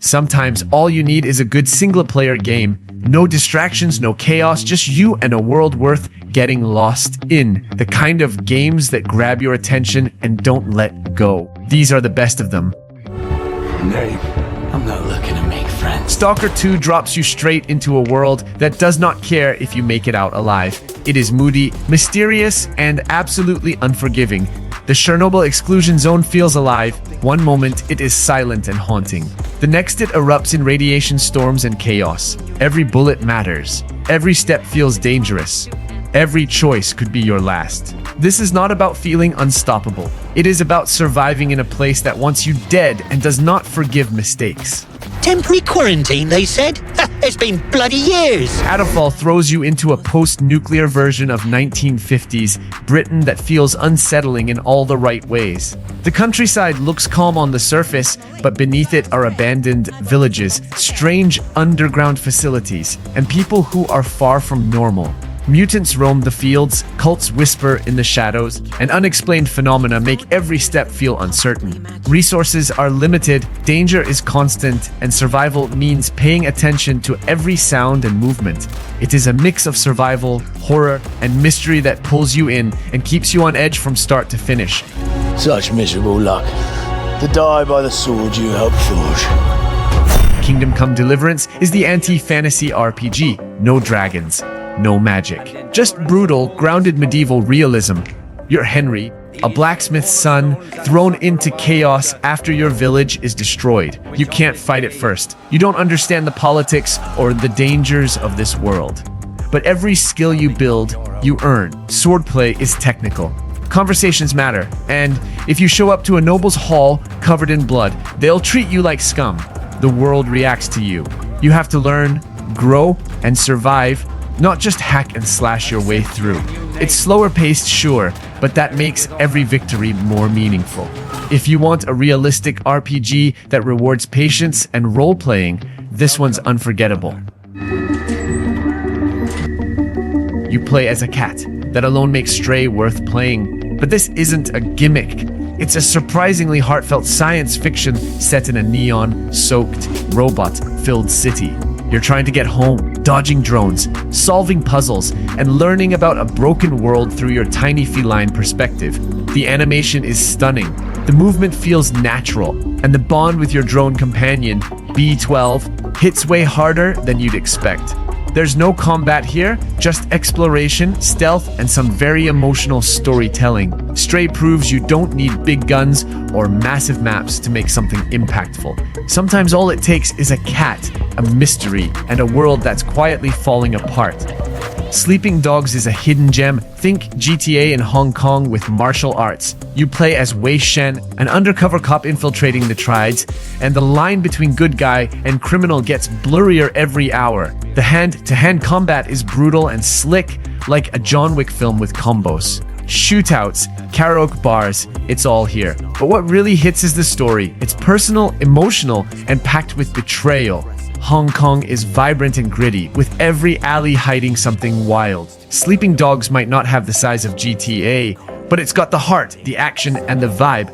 Sometimes all you need is a good single-player game. No distractions, no chaos, just you and a world worth getting lost in. The kind of games that grab your attention and don't let go. These are the best of them. Nate, I'm not looking to make friends. Stalker 2 drops you straight into a world that does not care if you make it out alive. It is moody, mysterious, and absolutely unforgiving. The Chernobyl exclusion zone feels alive. One moment, it is silent and haunting. The next, it erupts in radiation storms and chaos. Every bullet matters. Every step feels dangerous. Every choice could be your last. This is not about feeling unstoppable. It is about surviving in a place that wants you dead and does not forgive mistakes. Temporary quarantine, they said? It's been bloody years. Adafall throws you into a post-nuclear version of 1950s Britain that feels unsettling in all the right ways. The countryside looks calm on the surface, but beneath it are abandoned villages, strange underground facilities, and people who are far from normal. Mutants roam the fields, cults whisper in the shadows, and unexplained phenomena make every step feel uncertain. Resources are limited, danger is constant, and survival means paying attention to every sound and movement. It is a mix of survival, horror, and mystery that pulls you in and keeps you on edge from start to finish. Such miserable luck. To die by the sword you helped forge. Kingdom Come Deliverance is the anti-fantasy RPG. No dragons. No magic. Just brutal, grounded medieval realism. You're Henry, a blacksmith's son, thrown into chaos after your village is destroyed. You can't fight it first. You don't understand the politics or the dangers of this world. But every skill you build, you earn. Swordplay is technical. Conversations matter. And if you show up to a noble's hall covered in blood, they'll treat you like scum. The world reacts to you. You have to learn, grow, and survive. Not just hack and slash your way through. It's slower paced, sure, but that makes every victory more meaningful. If you want a realistic RPG that rewards patience and role-playing, this one's unforgettable. You play as a cat. That alone makes Stray worth playing. But this isn't a gimmick. It's a surprisingly heartfelt science fiction set in a neon-soaked, robot-filled city. You're trying to get home, dodging drones, solving puzzles, and learning about a broken world through your tiny feline perspective. The animation is stunning, the movement feels natural, and the bond with your drone companion, B12, hits way harder than you'd expect. There's no combat here, just exploration, stealth, and some very emotional storytelling. Stray proves you don't need big guns or massive maps to make something impactful. Sometimes all it takes is a cat, a mystery, and a world that's quietly falling apart. Sleeping Dogs is a hidden gem. Think GTA in Hong Kong with martial arts. You play as Wei Shen, an undercover cop infiltrating the Triads, and the line between good guy and criminal gets blurrier every hour. The hand-to-hand combat is brutal and slick, like a John Wick film with combos. Shootouts, karaoke bars, it's all here. But what really hits is the story. It's personal, emotional, and packed with betrayal. Hong Kong is vibrant and gritty, with every alley hiding something wild. Sleeping Dogs might not have the size of GTA, but it's got the heart, the action, and the vibe.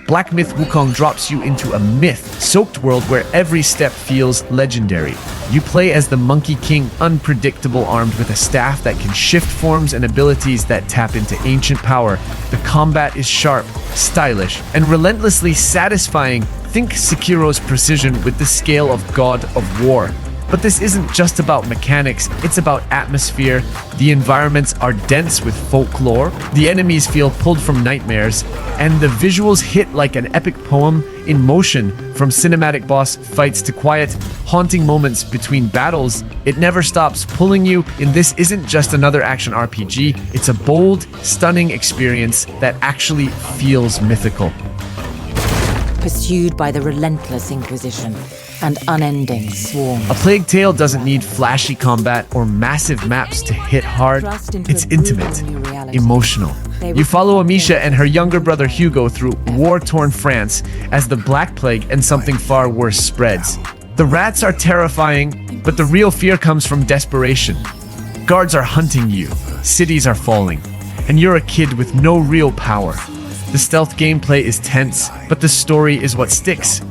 Black Myth Wukong drops you into a myth-soaked world where every step feels legendary. You play as the Monkey King, unpredictable, armed with a staff that can shift forms and abilities that tap into ancient power. The combat is sharp, stylish, and relentlessly satisfying. Think Sekiro's precision with the scale of God of War. But this isn't just about mechanics, it's about atmosphere. The environments are dense with folklore, the enemies feel pulled from nightmares, and the visuals hit like an epic poem in motion. From cinematic boss fights to quiet, haunting moments between battles, it never stops pulling you. And this isn't just another action RPG, it's a bold, stunning experience that actually feels mythical. Pursued by the relentless Inquisition and unending swarms. A Plague Tale doesn't need flashy combat or massive maps to hit hard. It's intimate, emotional. You follow Amisha and her younger brother Hugo through war-torn France as the Black Plague and something far worse spreads. The rats are terrifying, but the real fear comes from desperation. Guards are hunting you, cities are falling, and you're a kid with no real power. The stealth gameplay is tense, but the story is what sticks.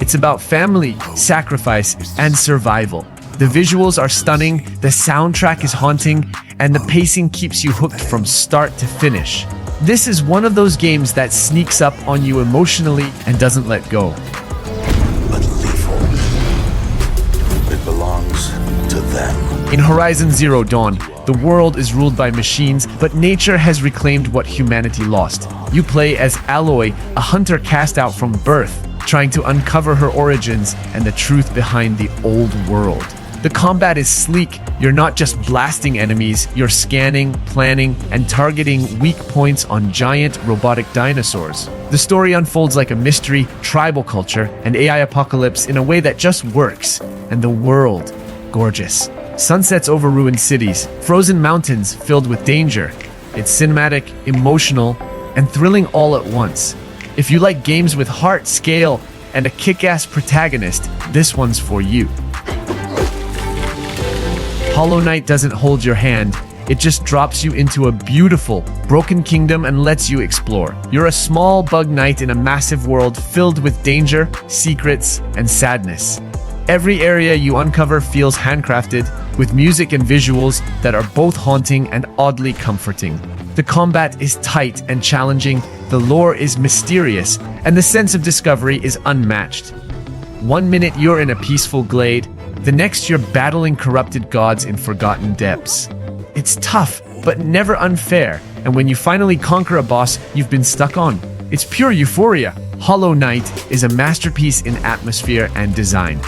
It's about family, sacrifice, and survival. The visuals are stunning, the soundtrack is haunting, and the pacing keeps you hooked from start to finish. This is one of those games that sneaks up on you emotionally and doesn't let go. But lethal. It belongs to them. In Horizon Zero Dawn, the world is ruled by machines, but nature has reclaimed what humanity lost. You play as Aloy, a hunter cast out from birth, trying to uncover her origins and the truth behind the old world. The combat is sleek. You're not just blasting enemies, you're scanning, planning, and targeting weak points on giant robotic dinosaurs. The story unfolds like a mystery, tribal culture, and AI apocalypse in a way that just works. And the world, gorgeous. Sunsets over ruined cities, frozen mountains filled with danger. It's cinematic, emotional, and thrilling all at once. If you like games with heart, scale, and a kick-ass protagonist, this one's for you. Hollow Knight doesn't hold your hand, it just drops you into a beautiful, broken kingdom and lets you explore. You're a small bug knight in a massive world filled with danger, secrets, and sadness. Every area you uncover feels handcrafted, with music and visuals that are both haunting and oddly comforting. The combat is tight and challenging, the lore is mysterious, and the sense of discovery is unmatched. One minute you're in a peaceful glade, the next you're battling corrupted gods in forgotten depths. It's tough, but never unfair, and when you finally conquer a boss you've been stuck on, it's pure euphoria. Hollow Knight is a masterpiece in atmosphere and design.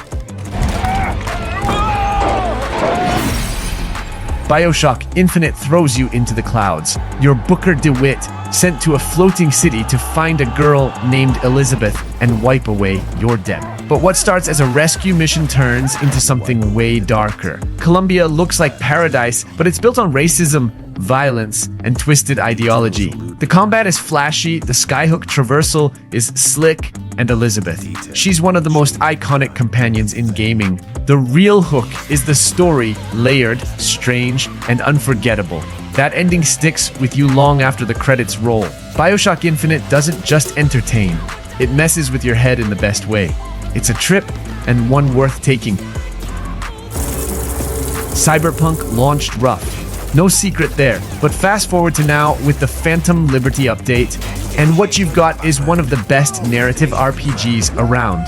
BioShock Infinite throws you into the clouds. You're Booker DeWitt, sent to a floating city to find a girl named Elizabeth and wipe away your debt. But what starts as a rescue mission turns into something way darker. Columbia looks like paradise, but it's built on racism, violence, and twisted ideology. The combat is flashy, the skyhook traversal is slick, and Elizabeth, she's one of the most iconic companions in gaming. The real hook is the story, layered, strange, and unforgettable. That ending sticks with you long after the credits roll. BioShock Infinite doesn't just entertain, it messes with your head in the best way. It's a trip, and one worth taking. Cyberpunk launched rough. No secret there, but fast forward to now with the Phantom Liberty update, and what you've got is one of the best narrative RPGs around.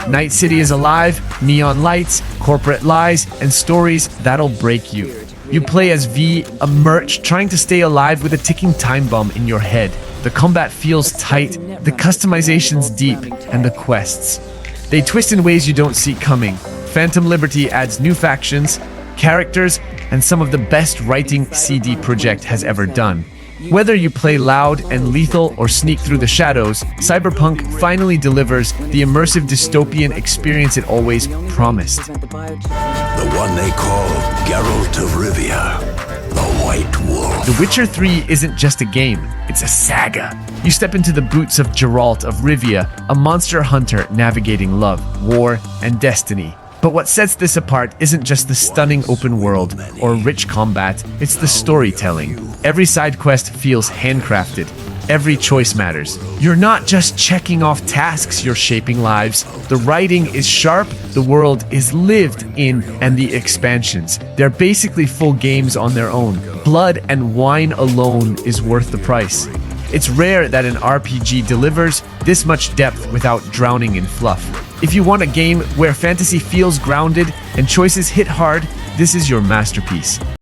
Night City is alive, neon lights, corporate lies, and stories that'll break you. You play as V, a merch trying to stay alive with a ticking time bomb in your head. The combat feels tight, the customization's deep, and the quests. They twist in ways you don't see coming. Phantom Liberty adds new factions, characters, and some of the best writing CD Projekt has ever done. Whether you play loud and lethal or sneak through the shadows, Cyberpunk finally delivers the immersive dystopian experience it always promised. The one they call Geralt of Rivia, the White Wolf. The Witcher 3 isn't just a game, it's a saga. You step into the boots of Geralt of Rivia, a monster hunter navigating love, war, and destiny. But what sets this apart isn't just the stunning open world or rich combat, it's the storytelling. Every side quest feels handcrafted. Every choice matters. You're not just checking off tasks, you're shaping lives. The writing is sharp, the world is lived in, and the expansions. They're basically full games on their own. Blood and wine alone is worth the price. It's rare that an RPG delivers this much depth without drowning in fluff. If you want a game where fantasy feels grounded and choices hit hard, this is your masterpiece.